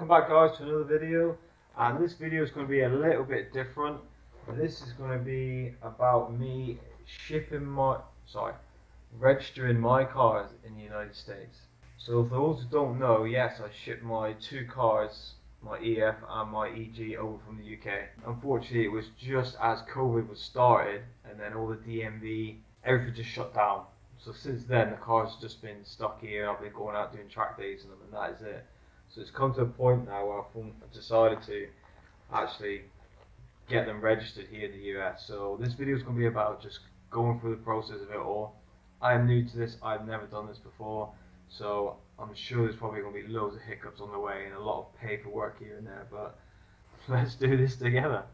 welcome back guys to another video, and this video is going to be a little bit different. This is going to be about me registering my cars in the United States. So for those who don't know, yes, I shipped my two cars, my EF and my EG, over from the UK. Unfortunately, it was just as COVID was started, and then all the DMV, everything just shut down. So since then, the car's just been stuck here. I've been going out doing track days in them, and that is it. So it's come to a point now where I've decided to actually get them registered here in the US. So this video is going to be about just going through the process of it all. I am new to this. I've never done this before, so I'm sure there's probably going to be loads of hiccups on the way and a lot of paperwork here and there, but let's do this together.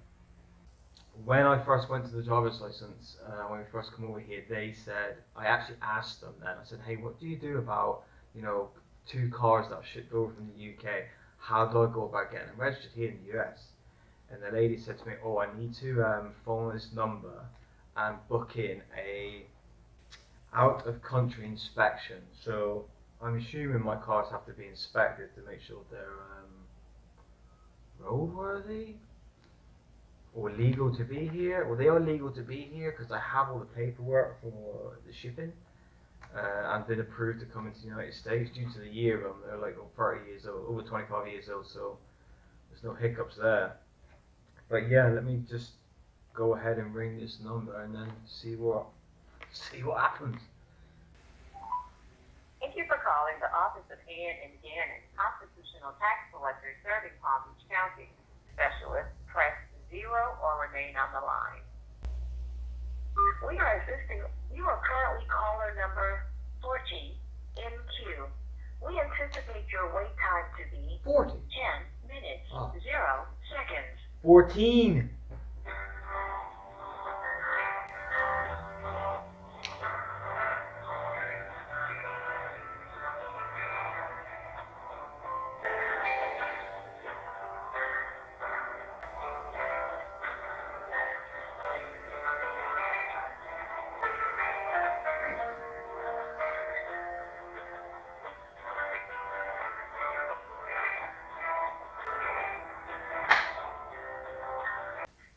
When I first went to the driver's license, when we first come over here, they said, I actually asked them then, I said, hey, what do you do about, two cars that are shipped over from the UK? How do I go about getting them registered here in the US? And the lady said to me, oh, I need to phone this number and book in a out of country inspection. So I'm assuming my cars have to be inspected to make sure they're roadworthy or legal to be here. Well, they are legal to be here because I have all the paperwork for the shipping and been approved to come into the United States due to the year of them. They're like 30 years old, over 25 years old, so there's no hiccups there. But yeah, let me just go ahead and ring this number and then see what happens. Thank you for calling the Office of Ann and Janet, Constitutional Tax Collector serving Palm Beach County. Specialist, press 0 or remain on the line. We are assisting. You are currently caller number 14 in queue. We anticipate your wait time to be 40. 10 minutes, 0 seconds. 14.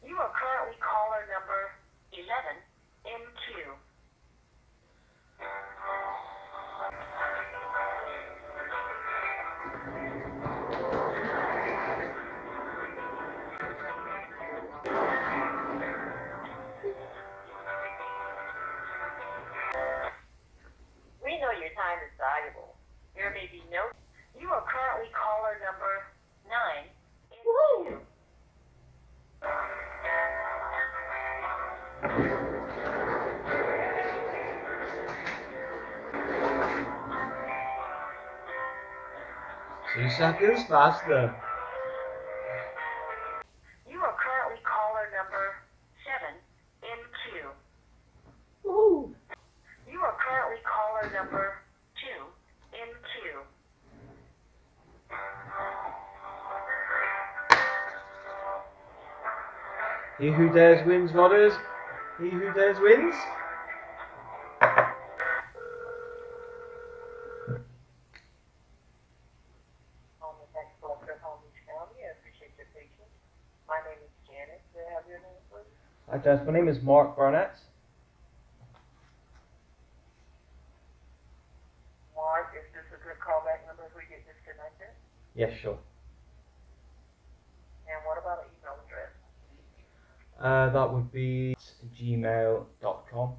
You are currently caller number 11 in queue. We know your time is valuable. There may be no. You are currently caller number 9 in queue. Two seconds faster. You are currently caller number 7 in queue. Woohoo! You are currently caller number 2 in queue. He who dares wins, Rodders. He who dares wins. Home and Tax Collector, Palm Beach County. I appreciate your patience. My name is Janet. May I have your name, please? Hi, Jess. My name is Mark Barnett. Mark, is this a good callback number if we get disconnected? Yes, sure. And what about an email address? That would be gmail.com.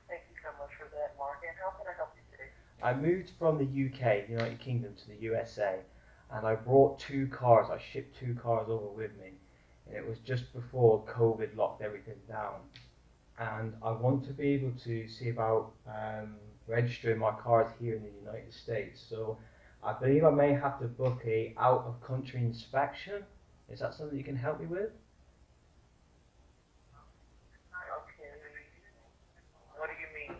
Thank you so much for that, Mark. And how can I help you today? I moved from the UK, United Kingdom, to the USA, and I brought two cars. I shipped two cars over with me, and it was just before COVID locked everything down. And I want to be able to see about registering my cars here in the United States. So I believe I may have to book a out-of-country inspection. Is that something you can help me with? Okay. What do you mean?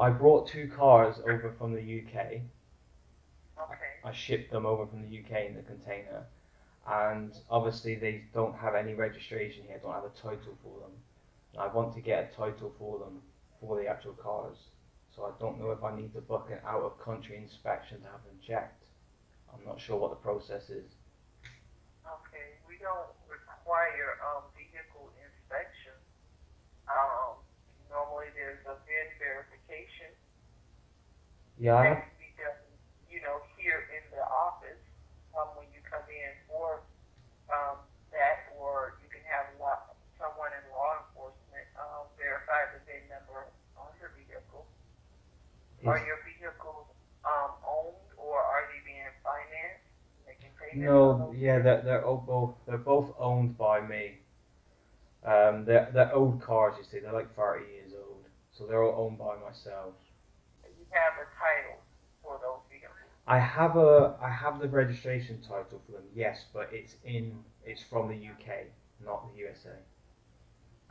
I brought two cars over from the UK. Okay. I shipped them over from the UK in the container, and obviously they don't have any registration here, don't have a title for them. And I want to get a title for them, for the actual cars. So I don't know if I need to book an out-of-country inspection to have them checked. I'm not sure what the process is. Okay, we don't require vehicle inspection. Um, Normally there's a VIN verification Yeah, I that have. can be done, here in the office when you come in for that, or you can have someone in law enforcement verify the VIN number on your vehicle. Are your vehicles owned, or are they being financed? Making payments on No, those yeah, vehicles? they're both owned by me. They're old cars, you see. They're like 30 years old, so they're all owned by myself. You have a title for those vehicles. I have the registration title for them, yes, but it's from the UK, not the USA.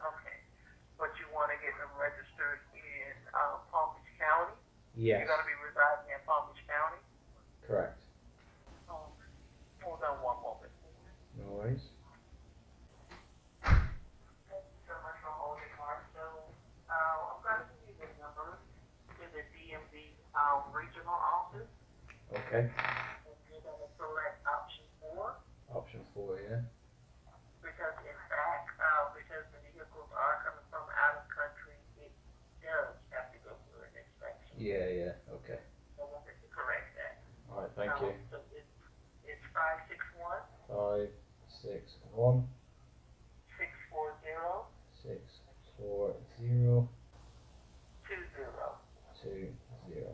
Okay. But you want to get them registered in Palm Beach County? Yes, You're going to be residing in Palm Beach County? correct. Hold on one moment. No worries. Thank you so much for holding, Mark. So I'm going to give you the number to the DMV regional office, Okay. and you're going to select option 4, Option 4, yeah. because in fact, because the vehicles are coming from out of country, it does have to go through an inspection. Yeah, okay. I wanted to correct that. Alright, thank you. So it's 561 561 640 640 20. 20.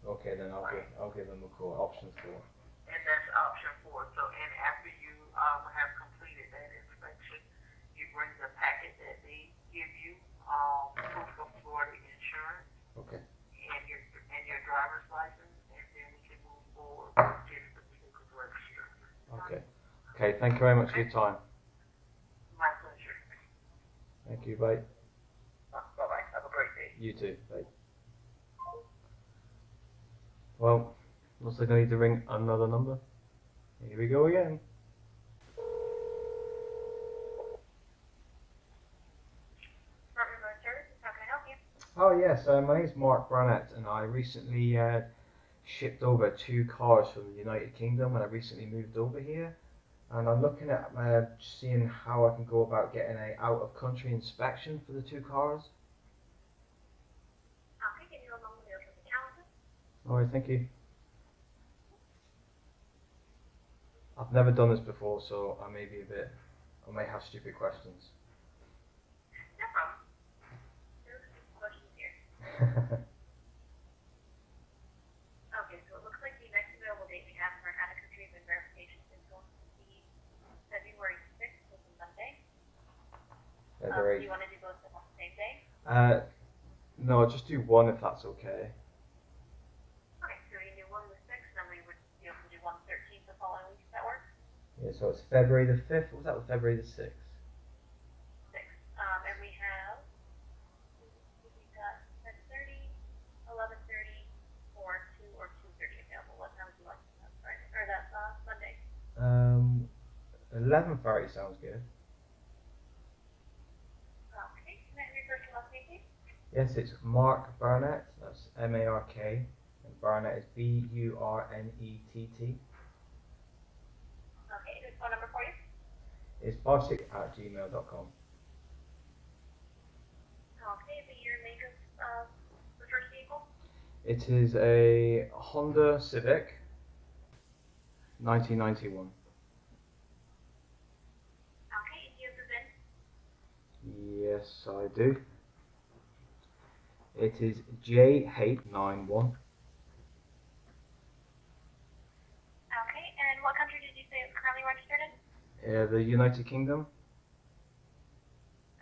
Okay, then I'll give them a call. Option 4. And that's option 4. So, and after you have completed that inspection, you bring the packet that they give you, proof of Florida insurance, Okay. and your driver's license, and then we can move forward with just the vehicles registered. Okay. Okay, thank you very much for your time. My pleasure. Thank you, bye. Bye bye. Have a great day. You too, bye. Well, looks like I need to ring another number. Here we go again. How can I help you? Oh yes, my name's Mark Brannett, and I recently shipped over 2 cars from the United Kingdom when I recently moved over here. And I'm looking at seeing how I can go about getting a out-of-country inspection for the 2 cars. Okay, give me a moment to open the calendar. Alright, thank you. I've never done this before, so I may have stupid questions. No problem. There's a few questions here. Okay, so it looks like the next available date we have for an out-of-country verification is going to be February 6th, which is Monday. Do you want to do both of them on the same day? No, just do one if that's okay. Okay, so we can do one the 6th, then we would be able to do one 13th the following week, if that works? Yeah, so it's February the 5th. What was that? February the 6th. 6th. And we've got 10:30, 11:30, or 2 or 2:30 available. What time would you like that Friday, or that Monday? 11:30 sounds good. Okay, can I have your first and last name, please? Yes, it's Mark Barnett. That's MARK, and Barnett is BURNETT. Okay, and phone number for you? It's barsic@gmail.com. Okay, the year and make of the first vehicle? It is a Honda Civic, 1991. Okay, and do you have the VIN? Yes, I do. It is JH91. Okay, and what country did you say it's currently registered in? The United Kingdom,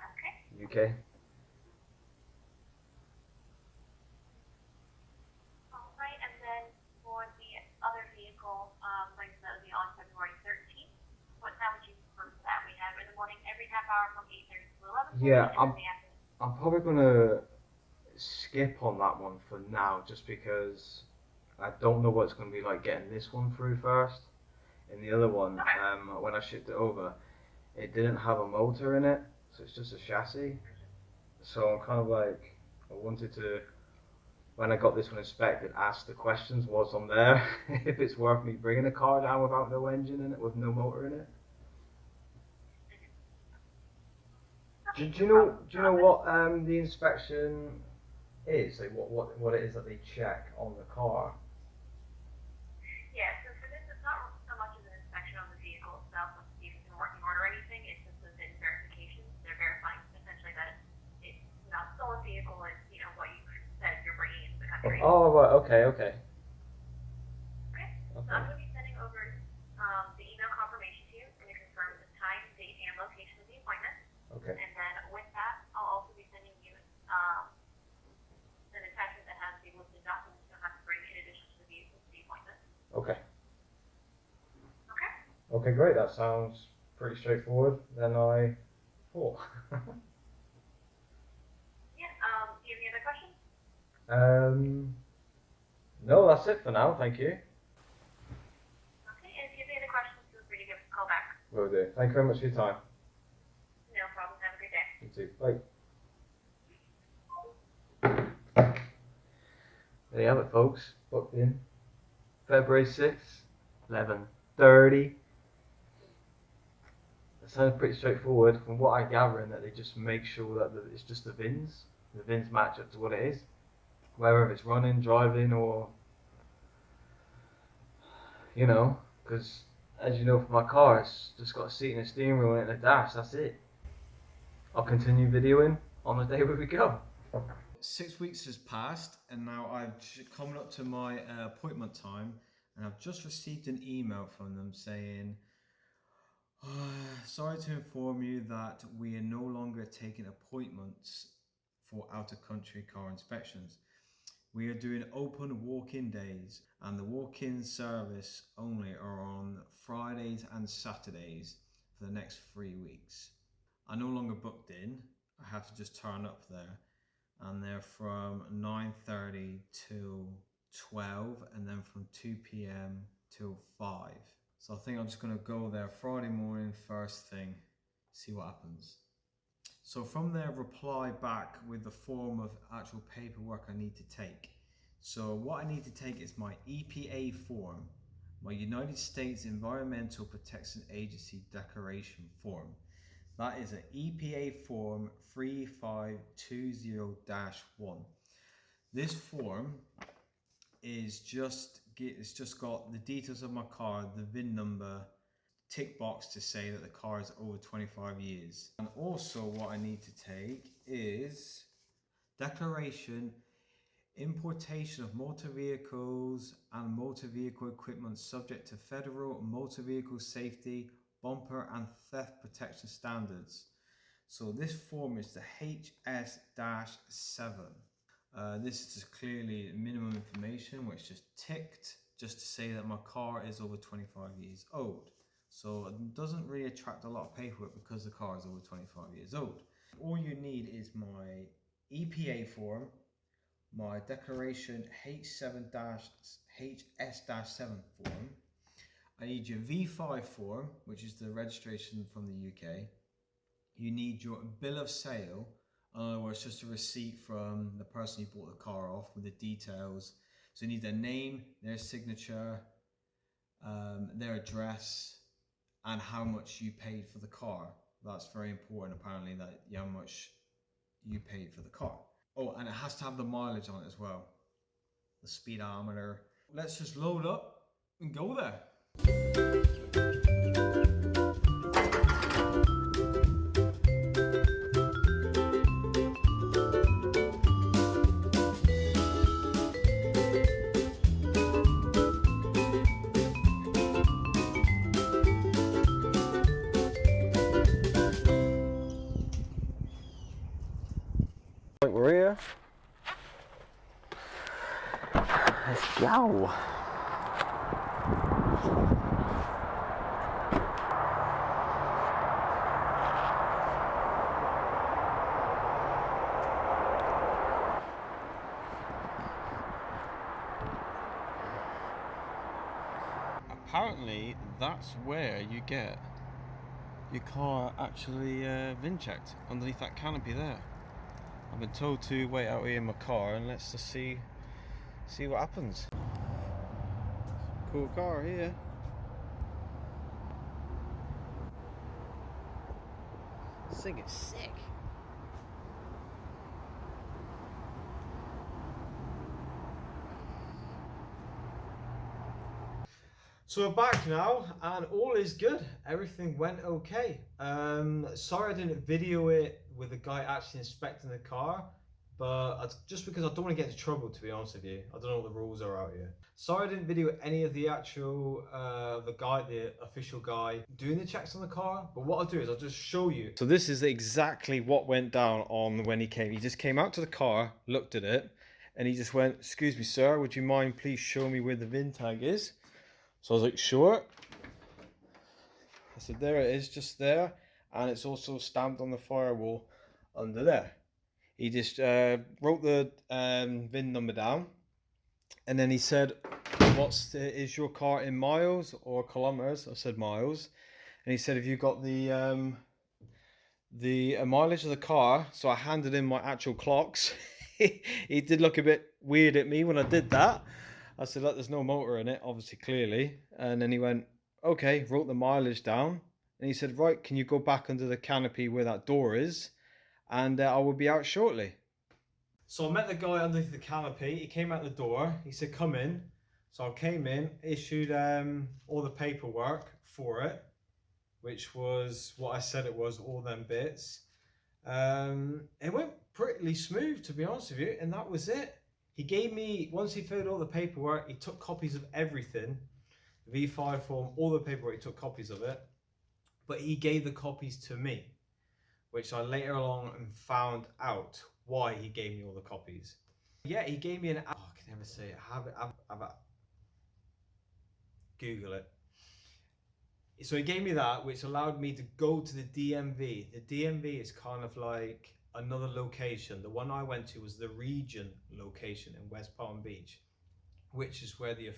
Okay. UK. All right, and then for the other vehicle, like that would be on February 13th. What time would you prefer for that? We have in the morning every half hour from 8:30 to 11:30. Yeah, and in the afternoon. I'm probably gonna skip on that one for now, just because I don't know what it's gonna be like getting this one through first. And the other one, when I shipped it over, it didn't have a motor in it, so it's just a chassis. So I'm kind of like, I wanted to when I got this one inspected, asked the questions, was on there, if it's worth me bringing a car down without no engine in it, with no motor in it. Do you know what the inspection is? Like what it is that they check on the car? Yeah, so for this, it's not so much as an inspection on the vehicle itself, to see if it's in working order or anything. It's just a VIN verification. They're verifying essentially that it's not a stolen vehicle. It's what you said you're bringing into the country. Oh right, okay. Okay. So I'm going to be sending over the email confirmation to you. I'm going to confirm the time, date, and location of the appointment. Okay. And then with that, I'll also be sending you an attachment that has the listed documents you'll have to bring in addition to the vehicle to the appointment. Okay. Okay. Okay, great. That sounds pretty straightforward than I thought. Yeah. Do you have any other questions? No, that's it for now. Thank you. Okay. And if you have any other questions, feel free to give us a call back. Will do. Thank you very much for your time. No problem. Have a great day. You too. Bye. There you have it, folks. Booked in February 6th, 11:30. It sounds pretty straightforward. From what I gather, in that they just make sure that it's just the VINs. The VINs match up to what it is, whether it's running, driving, or because as you know, for my car, it's just got a seat and a steering wheel and a dash. That's it. I'll continue videoing on the day where we go. 6 weeks has passed and now I've come up to my appointment time, and I've just received an email from them saying, sorry to inform you that we are no longer taking appointments for out-of-country car inspections. We are doing open walk-in days, and the walk-in service only are on Fridays and Saturdays for the next 3 weeks. I no longer booked in. I have to just turn up there, and they're from 9:30 till 12, and then from 2 p.m. till 5. So I think I'm just going to go there Friday morning first thing, see what happens. So from there, reply back with the form of actual paperwork I need to take. So what I need to take is my EPA form, my United States Environmental Protection Agency Declaration form. That is an EPA form 3520-1. This form is it's just got the details of my car, the VIN number, tick box to say that the car is over 25 years. And also what I need to take is declaration, importation of motor vehicles and motor vehicle equipment subject to federal motor vehicle safety, bumper and theft protection standards. So this form is the HS-7. This is just clearly minimum information, which just ticked just to say that my car is over 25 years old. So it doesn't really attract a lot of paperwork because the car is over 25 years old. All you need is my EPA form, my declaration HS-7 form. I need your V5 form, which is the registration from the UK. You need your bill of sale, in other words, just a receipt from the person you bought the car off with the details. So you need their name, their signature, their address, and how much you paid for the car. That's very important, apparently, that how much you paid for the car. Oh, and it has to have the mileage on it as well, the speedometer. Let's just load up and go there. We're here. Let's go. Apparently, that's where you get your car actually VIN checked, underneath that canopy there. I've been told to wait out here in my car and let's just see See what happens. Cool car here. This thing is sick. So we're back now, and all is good. Everything went okay. Sorry I didn't video it with the guy actually inspecting the car, but just because I don't want to get into trouble, to be honest with you. I don't know what the rules are out here. Sorry I didn't video any of the actual, the official guy doing the checks on the car, but what I'll do is I'll just show you. So this is exactly what went down on when he came. He just came out to the car, looked at it, and he just went, "Excuse me, sir, would you mind please show me where the VIN tag is?" So I was like, "Sure." I said, "There it is, just there. And it's also stamped on the firewall under there." He just wrote the VIN number down. And then he said, is your car in miles or kilometers? I said miles. And he said, "Have you got the mileage of the car?" So I handed him my actual clocks. He did look a bit weird at me when I did that. I said, "Look, there's no motor in it, obviously, clearly." And then he went, "Okay," wrote the mileage down. And he said, "Right, can you go back under the canopy where that door is? And I will be out shortly." So I met the guy underneath the canopy. He came out the door. He said, "Come in." So I came in, issued all the paperwork for it, which was what I said it was, all them bits. It went pretty smooth, to be honest with you, and that was it. He gave me, once he filled all the paperwork, he took copies of everything, the V5 form, all the paperwork, he took copies of it, but he gave the copies to me, which I later on found out why he gave me all the copies. Yeah, he gave me an, oh, I can never say it, have it, Google it. So he gave me that, which allowed me to go to the DMV. The DMV is kind of like another location. The one I went to was the region location in West Palm Beach, which is where the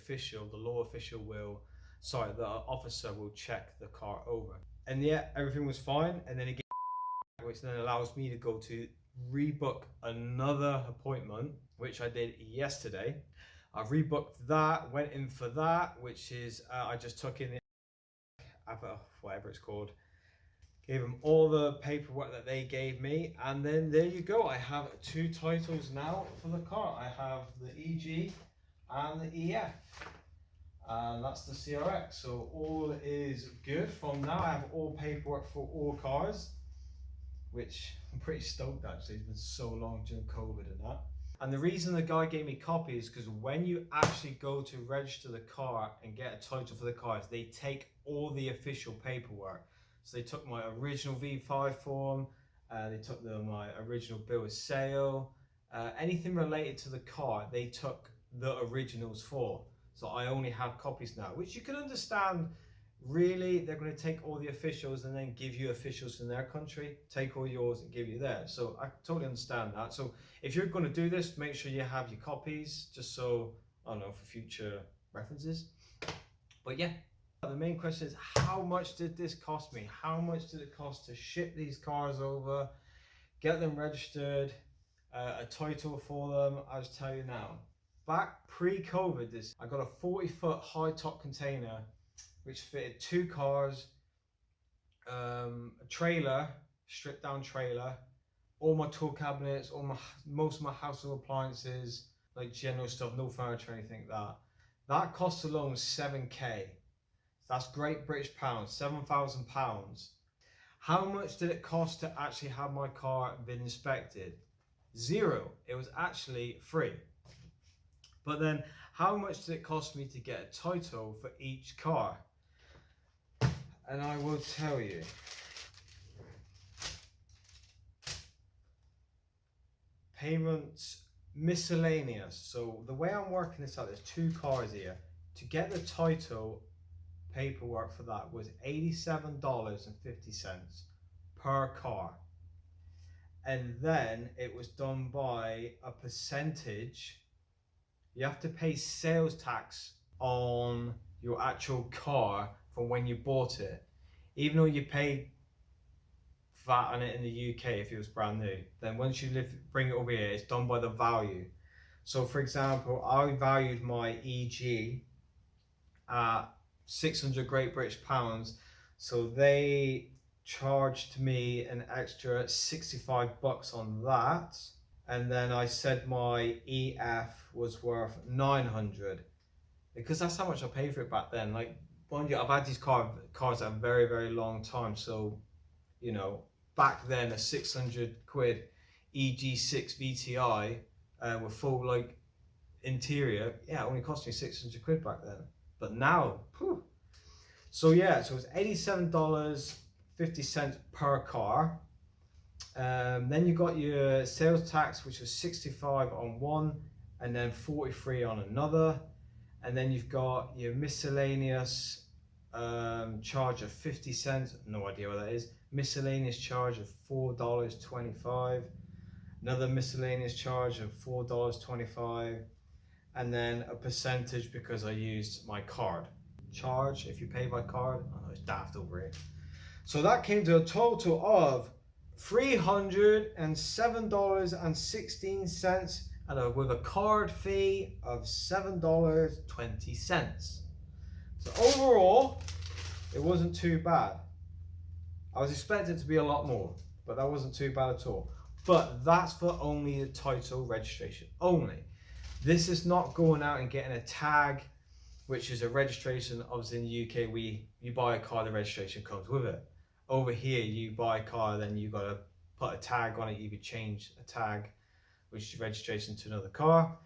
officer will check the car over. And yeah, everything was fine. And then he gave me, which then allows me to go to rebook another appointment, which I did yesterday. I've rebooked that, went in for that, which is, I just took in the whatever it's called, gave them all the paperwork that they gave me, and then there you go. I have 2 titles now for the car. I have the EG and the EF, and that's the CRX. So all is good from now. I have all paperwork for all cars, which I'm pretty stoked actually. It's been so long during COVID and that. And the reason the guy gave me copies is because when you actually go to register the car and get a title for the cars, they take all the official paperwork. So they took my original V5 form, they took my original bill of sale, anything related to the car, they took the originals for. So I only have copies now, which you can understand. Really, they're going to take all the officials and then give you officials in their country, take all yours and give you theirs. So I totally understand that. So if you're going to do this, make sure you have your copies, just so, I don't know, for future references. But yeah, the main question is, how much did this cost me? How much did it cost to ship these cars over, get them registered, a title for them? I'll just tell you now. Back pre-COVID, I got a 40-foot high top container which fitted 2 cars, a trailer, stripped down trailer, all my tool cabinets, most of my household appliances, like general stuff, no furniture or anything like that. That cost alone 7k. That's Great British pounds, £7,000. How much did it cost to actually have my car been inspected? 0. It was actually free. But then, how much did it cost me to get a title for each car? And I will tell you. Payments miscellaneous. So the way I'm working this out, there's 2 cars here. To get the title paperwork for that was $87.50 per car. And then it was done by a percentage. You have to pay sales tax on your actual car from when you bought it. Even though you paid VAT on it in the UK if it was brand new, then once you bring it over here, it's done by the value. So for example, I valued my EG at 600 Great British pounds, so they charged me an extra 65 bucks on that, and then I said my EF was worth 900 because that's how much I paid for it back then. Like, mind you, I've had these cars a very, very long time, so you know, back then a 600 quid EG6 VTI with full like interior, yeah, it only cost me 600 quid back then. But now, whew. So yeah, so it's $87.50 per car. Then you got your sales tax, which was 65 on one, and then 43 on another, and then you've got your miscellaneous charge of 50 cents. No idea what that is. Miscellaneous charge of $4.25. Another miscellaneous charge of $4.25, and then a percentage because I used my card. Charge if you pay by card. Oh no, it's daft over here. So that came to a total of $307.16 and with a card fee of $7.20. So overall, it wasn't too bad. I was expecting it to be a lot more, but that wasn't too bad at all. But that's for only the title registration only. This is not going out and getting a tag, which is a registration. Obviously in the UK, you buy a car, the registration comes with it. Over here, you buy a car, then you got to put a tag on it. You could change a tag, which is registration to another car.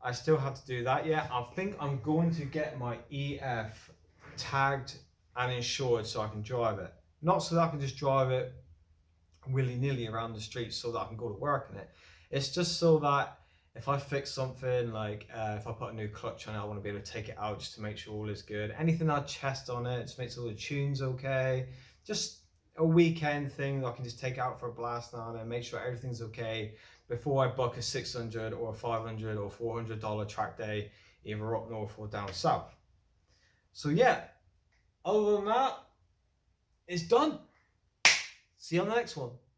I still have to do that yet. I think I'm going to get my EF tagged and insured so I can drive it. Not so that I can just drive it willy-nilly around the streets so that I can go to work in it. It's just so that if I fix something, like if I put a new clutch on it, I want to be able to take it out just to make sure all is good. Anything I test on it, just make sure the tune's okay. Just a weekend thing that I can just take out for a blast now and then make sure everything's okay before I book a $600 or $500 or $400 track day either up north or down south. So yeah, other than that, it's done. See you on the next one.